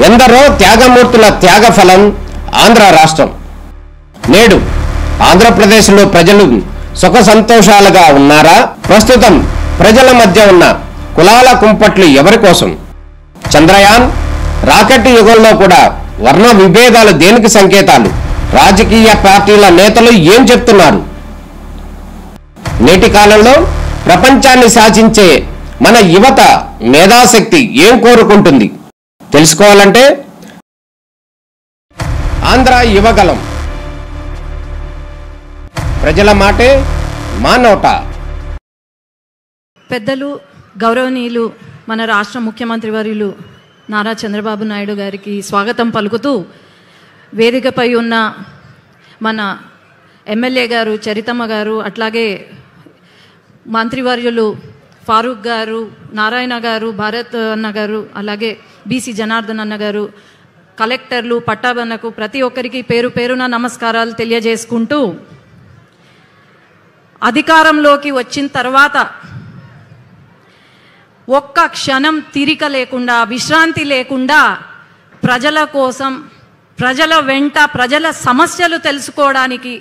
ఎందరో త్యాగమూర్తుల త్యాగఫలం ఆంధ్ర రాష్ట్రం. నేడు ఆంధ్రప్రదేశ్లో ప్రజలు సుఖ సంతోషాలుగా ఉన్నారా? ప్రస్తుతం ప్రజల మధ్య ఉన్న కులాల కుంపట్లు ఎవరి కోసం? చంద్రయాన్ రాకెట్ యుగంలో కూడా వర్ణ విభేదాలు దేనికి సంకేతాలు? రాజకీయ పార్టీల నేతలు ఏం చెప్తున్నారు? నేటి కాలంలో ప్రపంచాన్ని శాసించే మన యువత మేధాశక్తి ఏం కోరుకుంటుంది? తెలుసుకోవాలంటే ఆంధ్ర యువగలం. ప్రజల మాటే మా నోట. పెద్దలు గౌరవనీయులు మన రాష్ట్ర ముఖ్యమంత్రి వర్యులు నారా చంద్రబాబు నాయుడు గారికి స్వాగతం పలుకుతూ, వేదికపై ఉన్న మన ఎమ్మెల్యే గారు చరితమ్మ గారు, అట్లాగే మంత్రివర్యులు ఫారూక్ గారు, నారాయణ గారు, భారత్ అన్న గారు, అలాగే బీసీ జనార్దన్ అన్న గారు, కలెక్టర్లు, పట్టాభన్నకు ప్రతి ఒక్కరికి పేరు పేరున నమస్కారాలు తెలియజేసుకుంటూ, అధికారంలోకి వచ్చిన తర్వాత ఒక్క క్షణం తీరిక లేకుండా, విశ్రాంతి లేకుండా ప్రజల కోసం, ప్రజల వెంట, ప్రజల సమస్యలు తెలుసుకోవడానికి,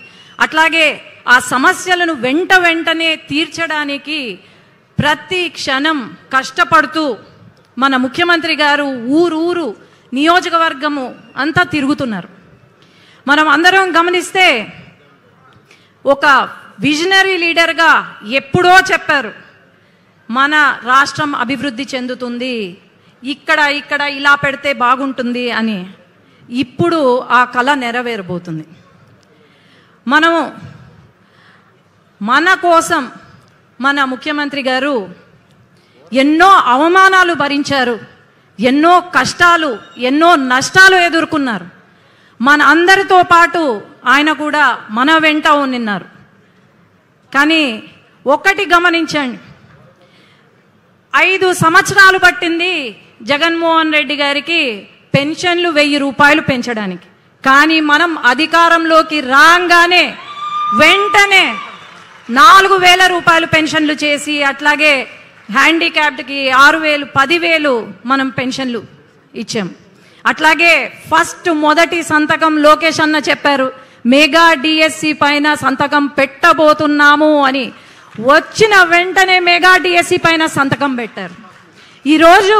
అట్లాగే ఆ సమస్యలను వెంటనే తీర్చడానికి ప్రతి క్షణం కష్టపడుతూ మన ముఖ్యమంత్రి గారు ఊరు నియోజకవర్గము అంతా తిరుగుతున్నారు. మనం అందరం గమనిస్తే ఒక విజనరీ లీడర్గా ఎప్పుడో చెప్పారు, మన రాష్ట్రం అభివృద్ధి చెందుతుంది, ఇక్కడ ఇలా పెడితే బాగుంటుంది అని. ఇప్పుడు ఆ కళ నెరవేరబోతుంది. మనము మన కోసం మన ముఖ్యమంత్రి గారు ఎన్నో అవమానాలు భరించారు, ఎన్నో కష్టాలు, ఎన్నో నష్టాలు ఎదుర్కొన్నారు. మన అందరితో పాటు ఆయన కూడా మన వెంట ఉన్నారు. కానీ ఒక్కటి గమనించండి, 5 సంవత్సరాలు పట్టింది జగన్మోహన్ రెడ్డి గారికి పెన్షన్లు 1000 రూపాయలు పెంచడానికి. కానీ మనం అధికారంలోకి రాగానే వెంటనే 4000 రూపాయలు పెన్షన్లు చేసి, అట్లాగే హ్యాండిక్యాప్డ్కి 6000, 10,000 మనం పెన్షన్లు ఇచ్చాం. అట్లాగే మొదటి సంతకం లోకేష్ అన్న చెప్పారు, మెగా డిఎస్సి పైన సంతకం పెట్టబోతున్నాము అని. వచ్చిన వెంటనే మెగా డిఎస్సి పైన సంతకం పెట్టారు. ఈరోజు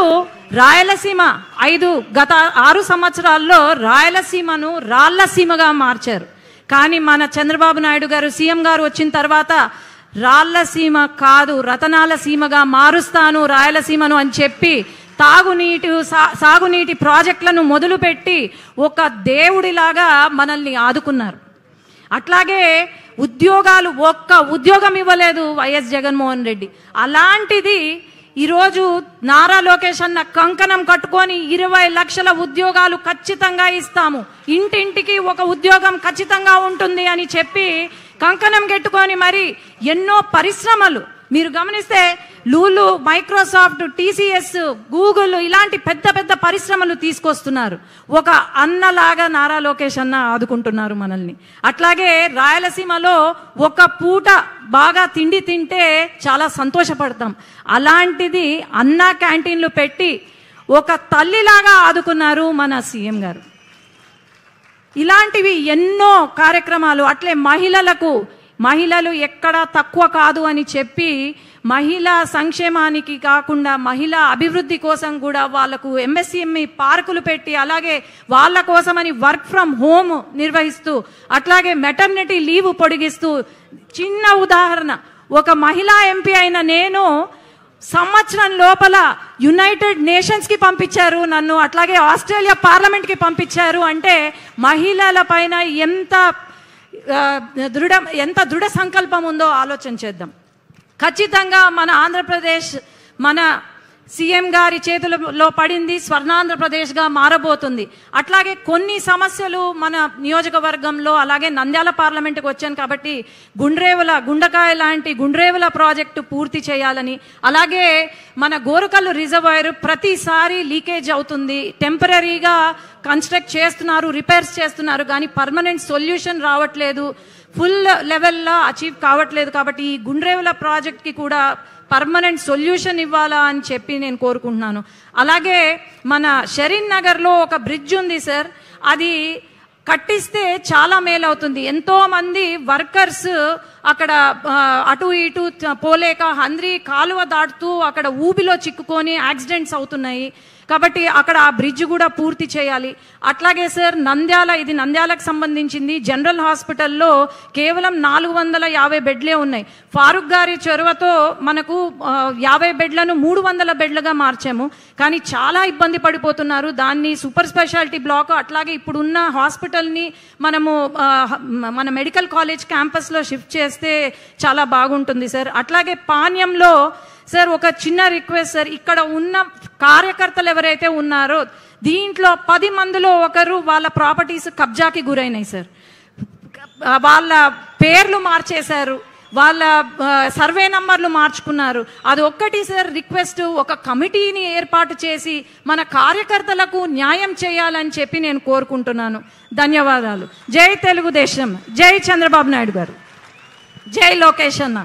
రాయలసీమ గత 6 సంవత్సరాల్లో రాయలసీమను రాళ్లసీమగా మార్చారు. కానీ మన చంద్రబాబు నాయుడు గారు సీఎం గారు వచ్చిన తర్వాత రాళ్లసీమ కాదు, రతనాల సీమగా మారుస్తాను రాయలసీమను అని చెప్పి సాగునీటి ప్రాజెక్టులను మొదలుపెట్టి ఒక దేవుడిలాగా మనల్ని ఆదుకున్నారు. అట్లాగే ఉద్యోగాలు, ఒక్క ఉద్యోగం ఇవ్వలేదు వైఎస్ జగన్మోహన్ రెడ్డి. అలాంటిది ఈరోజు నారా లోకేష్ అన్న కంకణం కట్టుకొని 20 లక్షల ఉద్యోగాలు ఖచ్చితంగా ఇస్తాము, ఇంటింటికి ఒక ఉద్యోగం ఖచ్చితంగా ఉంటుంది అని చెప్పి కంకణం కట్టుకొని మరి ఎన్నో పరిశ్రమలు మీరు గమనిస్తే లూలు, మైక్రోసాఫ్ట్, టీసీఎస్, గూగుల్ ఇలాంటి పెద్ద పరిశ్రమలు తీసుకొస్తున్నారు. ఒక అన్నలాగా నారా లోకేష్ అన్న ఆదుకుంటున్నారు మనల్ని. అట్లాగే రాయలసీమలో ఒక పూట బాగా తిండి తింటే చాలా సంతోషపడతాం. అలాంటిది అన్న క్యాంటీన్లు పెట్టి ఒక తల్లిలాగా ఆదుకున్నారు మన సీఎం గారు. ఇలాంటివి ఎన్నో కార్యక్రమాలు. అట్లే మహిళలు ఎక్కడా తక్కువ కాదు అని చెప్పి మహిళా సంక్షేమానికి కాకుండా మహిళా అభివృద్ధి కోసం కూడా వాళ్లకు ఎంఎస్ఎంఈ పార్కులు పెట్టి, అలాగే వాళ్ళ కోసమని వర్క్ ఫ్రమ్ హోమ్ నిర్వహిస్తూ, అట్లాగే మెటర్నిటీ లీవ్ పొడిగిస్తూ. చిన్న ఉదాహరణ, ఒక మహిళా ఎంపీ అయిన నేను సంవత్సరం లోపల యునైటెడ్ నేషన్స్ కి పంపించారు నన్ను, అట్లాగే ఆస్ట్రేలియా పార్లమెంట్ కి పంపించారు. అంటే మహిళల పైన ఎంత దృఢ సంకల్పం ఉందో ఆలోచన చేద్దాం. ఖచ్చితంగా మన ఆంధ్రప్రదేశ్ మన సీఎం గారి చేతులలో పడింది, స్వర్ణాంధ్రప్రదేశ్గా మారబోతుంది. అట్లాగే కొన్ని సమస్యలు మన నియోజకవర్గంలో, అలాగే నంద్యాల పార్లమెంటుకి వచ్చాను కాబట్టి గుండకాయ లాంటి గుండ్రేవుల ప్రాజెక్టు పూర్తి చేయాలని, అలాగే మన గోరుకల్లు రిజర్వాయర్ ప్రతిసారి లీకేజ్ అవుతుంది, టెంపరీగా కన్స్ట్రక్ట్ చేస్తున్నారు, రిపేర్స్ చేస్తున్నారు, కానీ పర్మనెంట్ సొల్యూషన్ రావట్లేదు, ఫుల్ లెవెల్లో అచీవ్ కావట్లేదు. కాబట్టి ఈ గుండ్రేవుల ప్రాజెక్ట్కి కూడా పర్మనెంట్ సొల్యూషన్ ఇవ్వాలా అని చెప్పి నేను కోరుకుంటున్నాను. అలాగే మన షరీన్ నగర్లో ఒక బ్రిడ్జ్ ఉంది సార్, అది కట్టిస్తే చాలా మేలు అవుతుంది. ఎంతో మంది వర్కర్స్ అక్కడ అటు ఇటు పోలేక హంద్రి కాలువ దాటుతూ అక్కడ ఊబిలో చిక్కుకొని యాక్సిడెంట్స్ అవుతున్నాయి. కాబట్టి అక్కడ ఆ బ్రిడ్జ్ కూడా పూర్తి చేయాలి. అట్లాగే సార్ నంద్యాల, ఇది నంద్యాలకు సంబంధించింది, జనరల్ హాస్పిటల్లో కేవలం 450 బెడ్లే ఉన్నాయి. ఫారూక్ గారి చొరవతో మనకు 50 బెడ్లను 300 బెడ్లుగా మార్చాము. కానీ చాలా ఇబ్బంది పడిపోతున్నారు. దాన్ని సూపర్ స్పెషాలిటీ బ్లాక్, అట్లాగే ఇప్పుడున్న హాస్పిటల్ని మనము మన మెడికల్ కాలేజ్ క్యాంపస్లో షిఫ్ట్ చేస్తే చాలా బాగుంటుంది సార్. అట్లాగే పాణ్యంలో సార్ ఒక చిన్న రిక్వెస్ట్ సార్, ఇక్కడ ఉన్న కార్యకర్తలు ఎవరైతే ఉన్నారో దీంట్లో 10 మందిలో ఒకరు వాళ్ళ ప్రాపర్టీస్ కబ్జాకి గురైనాయి సార్. వాళ్ళ పేర్లు మార్చేశారు, వాళ్ళ సర్వే నంబర్లు మార్చుకున్నారు. అది ఒక్కటి సార్ రిక్వెస్ట్, ఒక కమిటీని ఏర్పాటు చేసి మన కార్యకర్తలకు న్యాయం చేయాలని చెప్పి నేను కోరుకుంటున్నాను. ధన్యవాదాలు. జై తెలుగుదేశం, జై చంద్రబాబు నాయుడు గారు, జై లోకేష్ అన్న.